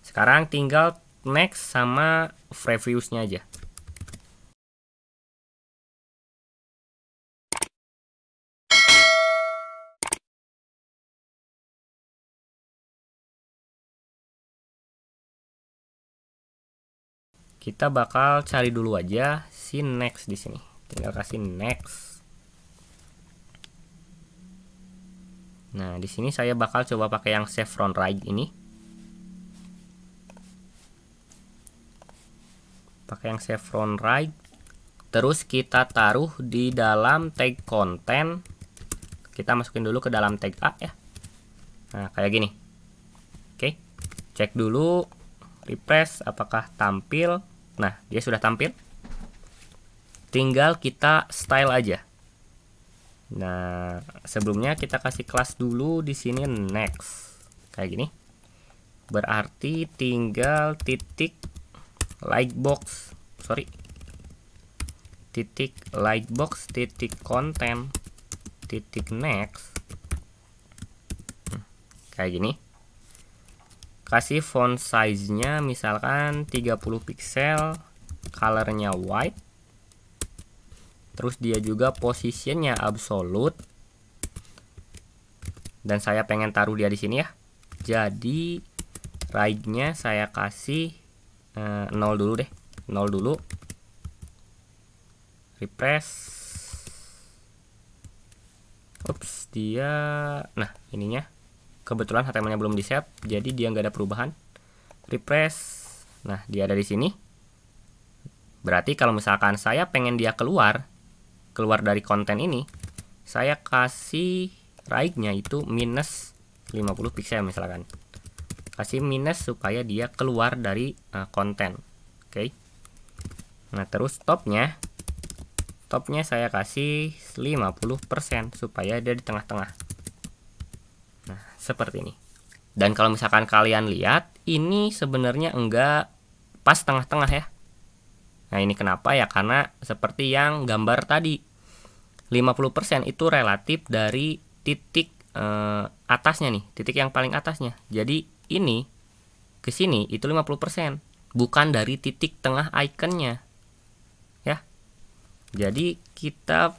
Sekarang tinggal next sama previews-nya aja. Kita bakal cari dulu aja si next di sini. Tinggal kasih next. Nah, di sini saya bakal coba pakai yang chevron right ini. Pakai yang chevron right. Terus kita taruh di dalam tag konten. Kita masukin dulu ke dalam tag A ya. Nah, kayak gini. Oke. Cek dulu, refresh apakah tampil. Nah, dia sudah tampil. Tinggal kita style aja. Nah, sebelumnya kita kasih kelas dulu di sini next. Kayak gini. Berarti tinggal titik lightbox. Titik lightbox, titik konten, titik next. Kayak gini. Kasih font size-nya misalkan 30 pixel, color-nya white. Terus dia juga position-nya absolute. Dan saya pengen taruh dia di sini ya. Jadi right-nya saya kasih 0 dulu deh. 0 dulu. Refresh. Ups, dia nah, ininya kebetulan HTML-nya belum di-save, jadi dia nggak ada perubahan. Refresh. Nah, dia ada di sini. Berarti kalau misalkan saya pengen dia keluar dari konten ini, saya kasih right-nya itu minus 50 pixel misalkan. Kasih minus supaya dia keluar dari konten. Oke. Nah, terus topnya saya kasih 50% supaya dia di tengah-tengah. Nah, seperti ini. Dan kalau misalkan kalian lihat, ini sebenarnya enggak pas tengah-tengah ya. Nah, ini kenapa ya? Karena seperti yang gambar tadi, 50% itu relatif dari titik atasnya nih, titik yang paling atasnya. Jadi ini ke sini itu 50%, bukan dari titik tengah ikonnya. Ya. Jadi kita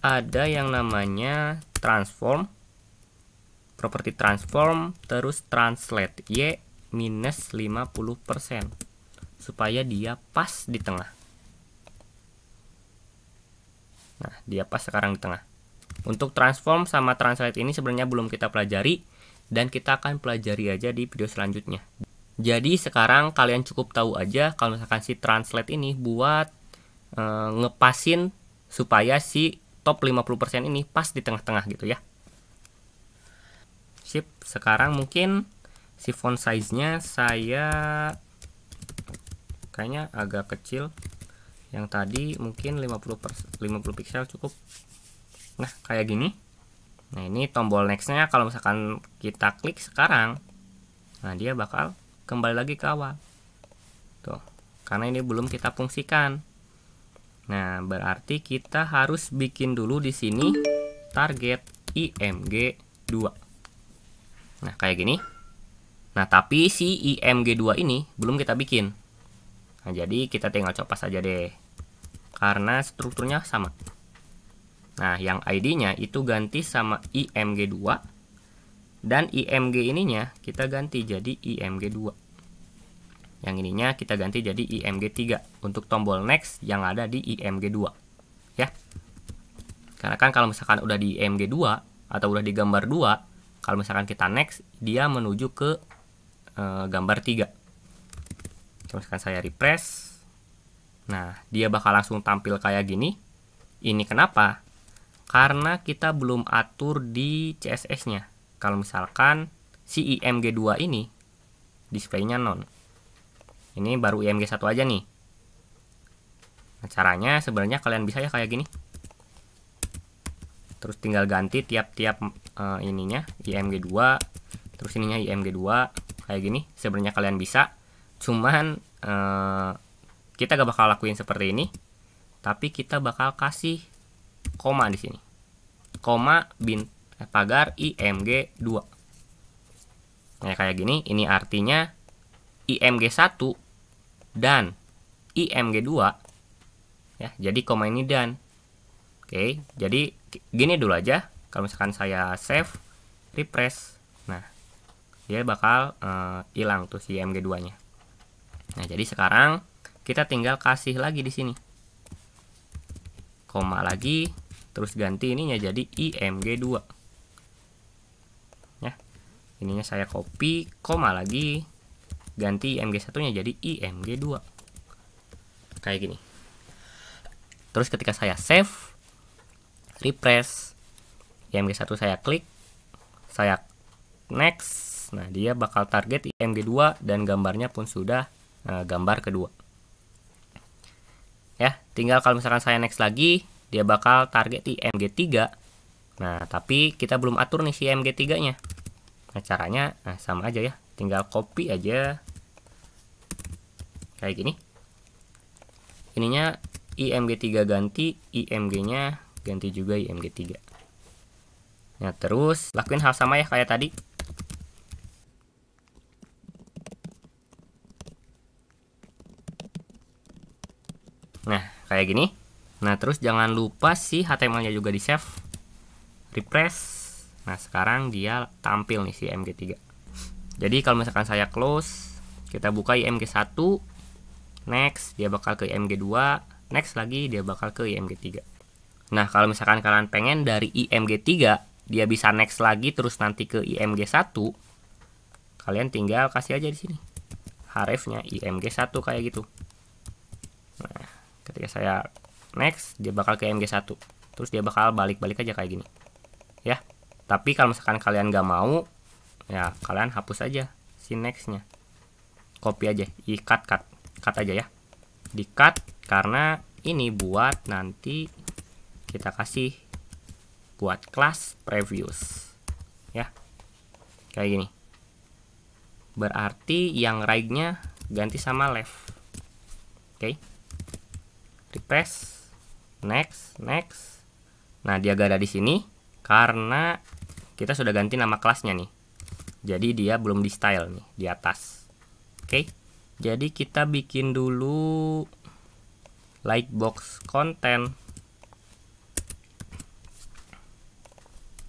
ada yang namanya transform, properti transform, terus translate y minus 50% supaya dia pas di tengah. Nah, dia pas sekarang di tengah. Untuk transform sama translate ini sebenarnya belum kita pelajari, dan kita akan pelajari aja di video selanjutnya. Jadi sekarang kalian cukup tahu aja kalau misalkan si translate ini buat ngepasin supaya si top 50% ini pas di tengah-tengah gitu ya. Sip, sekarang mungkin si font size-nya saya kayaknya agak kecil. Yang tadi mungkin 50 pixel cukup. Nah, kayak gini. Nah, ini tombol next-nya kalau misalkan kita klik sekarang, nah dia bakal kembali lagi ke awal. Tuh, karena ini belum kita fungsikan. Nah, berarti kita harus bikin dulu di sini target IMG2. Nah, kayak gini. Nah, tapi si IMG2 ini belum kita bikin. Nah, jadi kita tinggal copas saja deh. Karena strukturnya sama. Nah, yang ID-nya itu ganti sama IMG2. Dan IMG ininya kita ganti jadi IMG2. Yang ininya kita ganti jadi IMG3. Untuk tombol next yang ada di IMG2. Ya. Karena kan kalau misalkan udah di IMG2 atau udah di gambar 2, kalau misalkan kita next, dia menuju ke gambar 3. Kalau misalkan saya refresh, nah dia bakal langsung tampil kayak gini. Ini kenapa? Karena kita belum atur di CSS-nya. Kalau misalkan si IMG2 ini displaynya non. Ini baru IMG1 aja nih. Nah, caranya sebenarnya kalian bisa ya kayak gini. Terus tinggal ganti tiap-tiap ininya IMG2, terus ininya IMG2 kayak gini. Sebenarnya kalian bisa, cuman kita gak bakal lakuin seperti ini, tapi kita bakal kasih koma di sini, koma pagar IMG2. Nah, kayak gini. Ini artinya IMG1 dan IMG2 ya. Jadi koma ini dan. Oke, jadi gini dulu aja. Kalau misalkan saya save, refresh, nah dia bakal hilang tuh si IMG2-nya. Nah, jadi sekarang kita tinggal kasih lagi di sini. Koma lagi, terus ganti ininya jadi IMG2. Ya. Ininya saya copy, koma lagi, ganti IMG1-nya jadi IMG2. Kayak gini. Terus ketika saya save, refresh, IMG1 saya klik, saya next. Nah, dia bakal target IMG2 dan gambarnya pun sudah gambar kedua. Ya, tinggal kalau misalkan saya next lagi, dia bakal target IMG3. Nah, tapi kita belum atur nih si IMG3-nya. Nah, caranya sama aja ya. Tinggal copy aja. Kayak gini. Ininya IMG3 ganti, IMG-nya ganti juga IMG3. Nah, terus lakuin hal sama ya kayak tadi. Nah, kayak gini. Nah, terus jangan lupa si HTML-nya juga di save. Refresh. Nah, sekarang dia tampil nih si IMG3. Jadi kalau misalkan saya close, kita buka IMG1, next, dia bakal ke IMG2, next lagi dia bakal ke IMG3. Nah, kalau misalkan kalian pengen dari IMG3 dia bisa next lagi terus nanti ke IMG1, kalian tinggal kasih aja di sini href-nya IMG1 kayak gitu. Nah, ketika saya next, dia bakal ke IMG1, terus dia bakal balik-balik aja kayak gini. Ya. Tapi kalau misalkan kalian nggak mau, ya kalian hapus aja si next-nya. Copy aja, cut aja ya. Di cut karena ini buat nanti kita kasih buat kelas previews. Ya. Kayak gini. Berarti yang right-nya ganti sama left. Oke. Refresh. Next. Nah, dia gak ada di sini karena kita sudah ganti nama kelasnya nih. Jadi dia belum di style nih di atas. Oke. Jadi kita bikin dulu lightbox content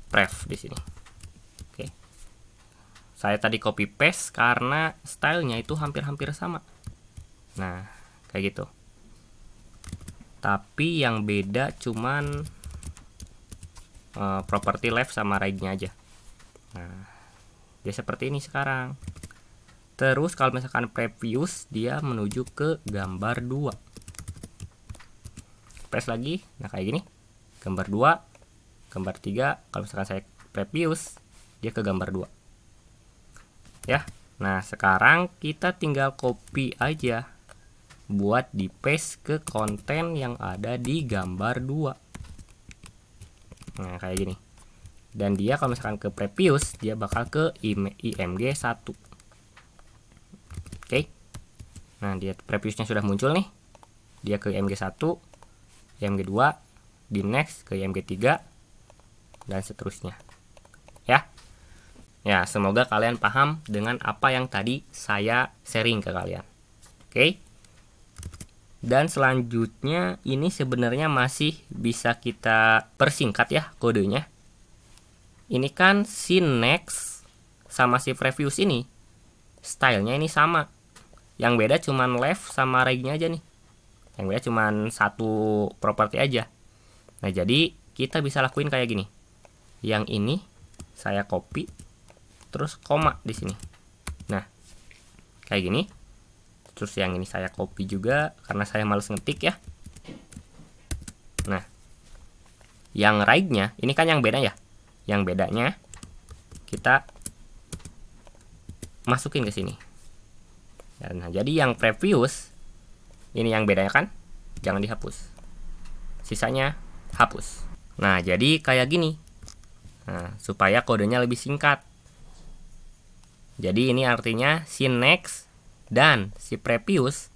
pref di sini. Oke. Saya tadi copy paste karena stylenya itu hampir-hampir sama. Nah, kayak gitu. Tapi yang beda cuman property left sama right-nya aja. Nah, dia seperti ini sekarang. Terus kalau misalkan previews, dia menuju ke gambar 2. Press lagi, nah kayak gini. Gambar 2, gambar 3, kalau misalkan saya previews, dia ke gambar 2. Ya, nah sekarang kita tinggal copy aja buat di paste ke konten yang ada di gambar 2. Nah, kayak gini. Dan dia kalau misalkan ke previews, dia bakal ke IMG1. Oke. Nah, dia previewsnya sudah muncul nih. Dia ke IMG1, IMG2, di next ke IMG3 dan seterusnya. Ya. Ya, semoga kalian paham dengan apa yang tadi saya sharing ke kalian. Oke. Dan selanjutnya ini sebenarnya masih bisa kita persingkat ya kodenya. Ini kan si next sama si previews ini stylenya ini sama. Yang beda cuman left sama right-nya aja nih. Yang beda cuman satu properti aja. Nah, jadi kita bisa lakuin kayak gini. Yang ini saya copy terus koma di sini. Nah, kayak gini. Terus yang ini saya copy juga karena saya males ngetik ya. Nah, yang right-nya ini kan yang beda ya. Yang bedanya kita masukin ke sini. Nah, jadi yang previous ini yang bedanya kan jangan dihapus. Sisanya hapus. Nah, jadi kayak gini. Nah, supaya kodenya lebih singkat. Jadi ini artinya si next dan si previous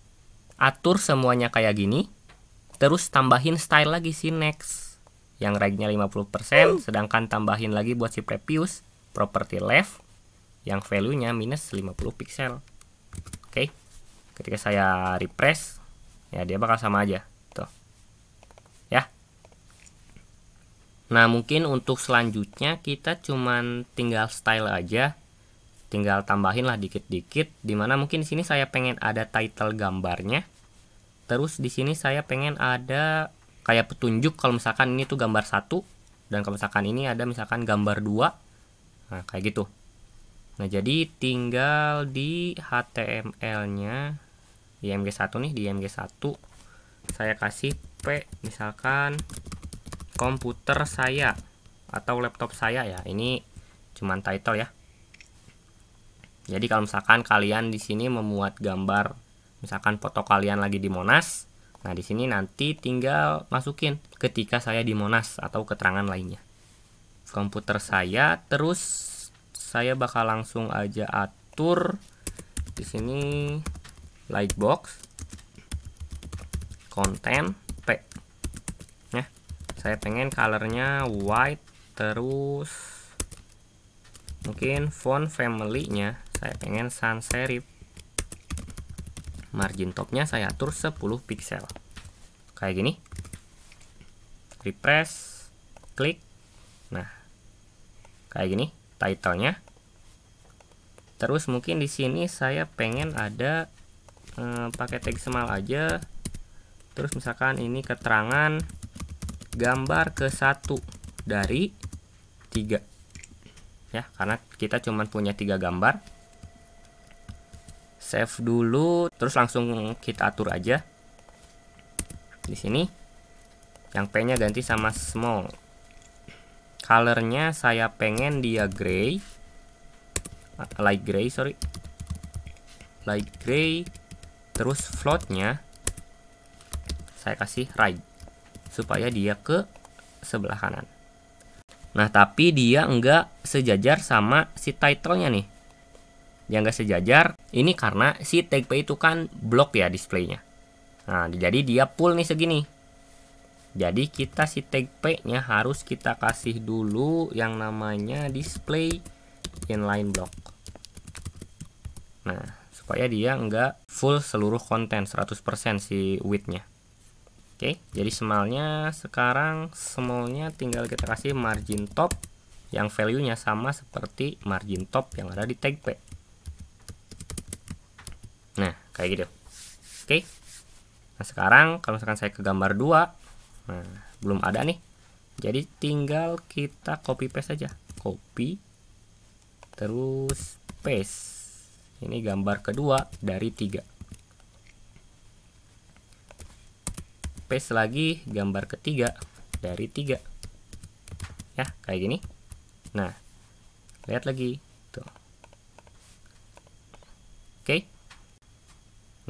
atur semuanya kayak gini, terus tambahin style lagi si next yang right-nya 50%, sedangkan tambahin lagi buat si previous property left yang value-nya minus 50 pixel. Oke. Ketika saya refresh, ya dia bakal sama aja tuh. Ya. Nah, mungkin untuk selanjutnya kita cuman tinggal style aja. Tinggal tambahin lah dikit-dikit, dimana mungkin di sini saya pengen ada title gambarnya. Terus di sini saya pengen ada kayak petunjuk kalau misalkan ini tuh gambar 1 dan kalau misalkan ini ada misalkan gambar 2. Nah, kayak gitu. Nah, jadi tinggal di HTML-nya di IMG1 nih, di IMG1 saya kasih P misalkan komputer saya atau laptop saya ya. Ini cuman title ya. Jadi kalau misalkan kalian di sini memuat gambar misalkan foto kalian lagi di Monas, nah di sini nanti tinggal masukin ketika saya di Monas atau keterangan lainnya. Komputer saya, terus saya bakal langsung aja atur di sini lightbox konten P. Ya, saya pengen colornya white, terus mungkin font family-nya saya pengen sans serif. Margin topnya saya atur 10 pixel. Kayak gini. Refresh, klik. Nah, kayak gini title-nya. Terus mungkin di sini saya pengen ada pakai tag small aja. Terus misalkan ini keterangan gambar ke-1 dari 3. Ya, karena kita cuma punya 3 gambar. Save dulu, terus langsung kita atur aja. Di sini yang P-nya ganti sama small. Colornya saya pengen dia gray, light gray, light gray. Terus floatnya saya kasih right supaya dia ke sebelah kanan. Nah, tapi dia enggak sejajar sama si title-nya nih. Dia enggak sejajar. Ini karena si tag P itu kan blok ya displaynya. Nah, jadi dia full nih segini. Jadi kita si tag P-nya harus kita kasih dulu yang namanya display inline block. Nah, supaya dia enggak full seluruh konten 100% si width-nya. Oke, jadi smallnya sekarang smallnya tinggal kita kasih margin top yang value-nya sama seperti margin top yang ada di tag P. Nah, kayak gitu. Oke. Nah, sekarang kalau misalkan saya ke gambar 2, nah, belum ada nih. Jadi tinggal kita copy paste saja. Copy terus paste. Ini gambar kedua dari 3. Paste lagi gambar ketiga dari 3. Ya, kayak gini. Nah, lihat lagi tuh. Oke.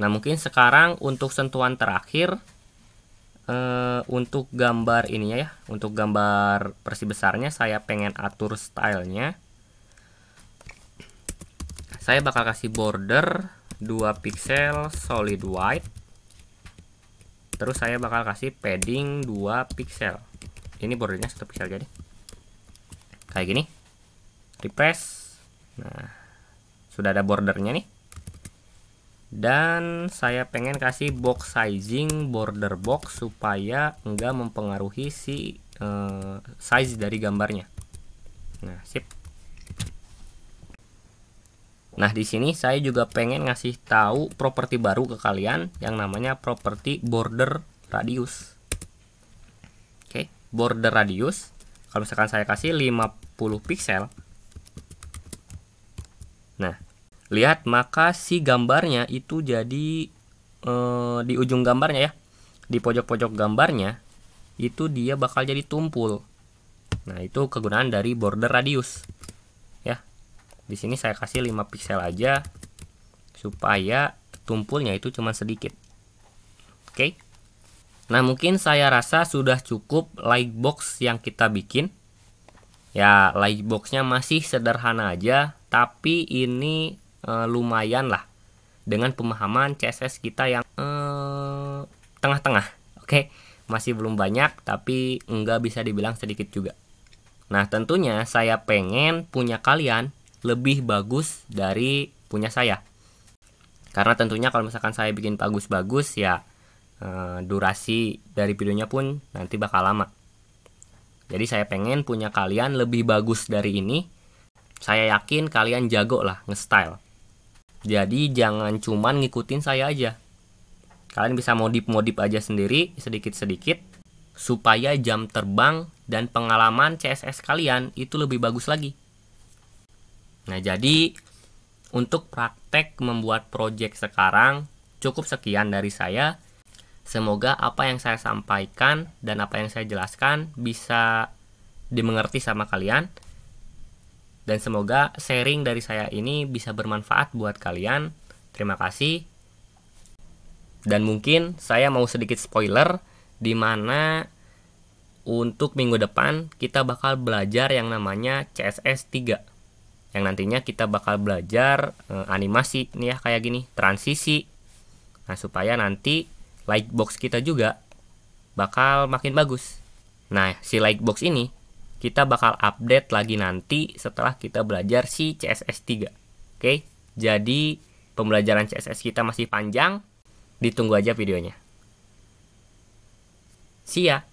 Nah, mungkin sekarang untuk sentuhan terakhir untuk gambar ininya ya, untuk gambar versi besarnya saya pengen atur stylenya. Saya bakal kasih border 2 pixel solid white. Terus saya bakal kasih padding 2 pixel. Ini bordernya 1 pixel jadi. Kayak gini. Refresh. Nah, sudah ada bordernya nih. Dan saya pengen kasih box sizing border box supaya enggak mempengaruhi si size dari gambarnya. Nah, sip. Nah, di sini saya juga pengen ngasih tahu properti baru ke kalian yang namanya properti border radius. Oke, border radius. Kalau misalkan saya kasih 50 pixel. Nah, lihat maka si gambarnya itu jadi di ujung gambarnya ya. Di pojok-pojok gambarnya itu dia bakal jadi tumpul. Nah, itu kegunaan dari border radius. Ya. Di sini saya kasih 5 pixel aja supaya tumpulnya itu cuma sedikit. Oke. Nah, mungkin saya rasa sudah cukup lightbox yang kita bikin. Ya, lightboxnya masih sederhana aja, tapi ini lumayan lah dengan pemahaman CSS kita yang tengah-tengah. Oke, masih belum banyak, tapi nggak bisa dibilang sedikit juga. Nah, tentunya saya pengen punya kalian lebih bagus dari punya saya. Karena tentunya kalau misalkan saya bikin bagus-bagus ya durasi dari videonya pun nanti bakal lama. Jadi saya pengen punya kalian lebih bagus dari ini. Saya yakin kalian jago lah nge-style. Jadi jangan cuman ngikutin saya aja. Kalian bisa modif-modif aja sendiri sedikit-sedikit supaya jam terbang dan pengalaman CSS kalian itu lebih bagus lagi. Nah, jadi untuk praktek membuat project sekarang cukup sekian dari saya. Semoga apa yang saya sampaikan dan apa yang saya jelaskan bisa dimengerti sama kalian. Dan semoga sharing dari saya ini bisa bermanfaat buat kalian. Terima kasih. Dan mungkin saya mau sedikit spoiler, di mana untuk minggu depan kita bakal belajar yang namanya CSS 3. Yang nantinya kita bakal belajar animasi nih ya, kayak gini, transisi. Nah, supaya nanti lightbox kita juga bakal makin bagus. Nah, si lightbox ini kita bakal update lagi nanti setelah kita belajar si CSS 3. Oke, jadi pembelajaran CSS kita masih panjang. Ditunggu aja videonya. See ya!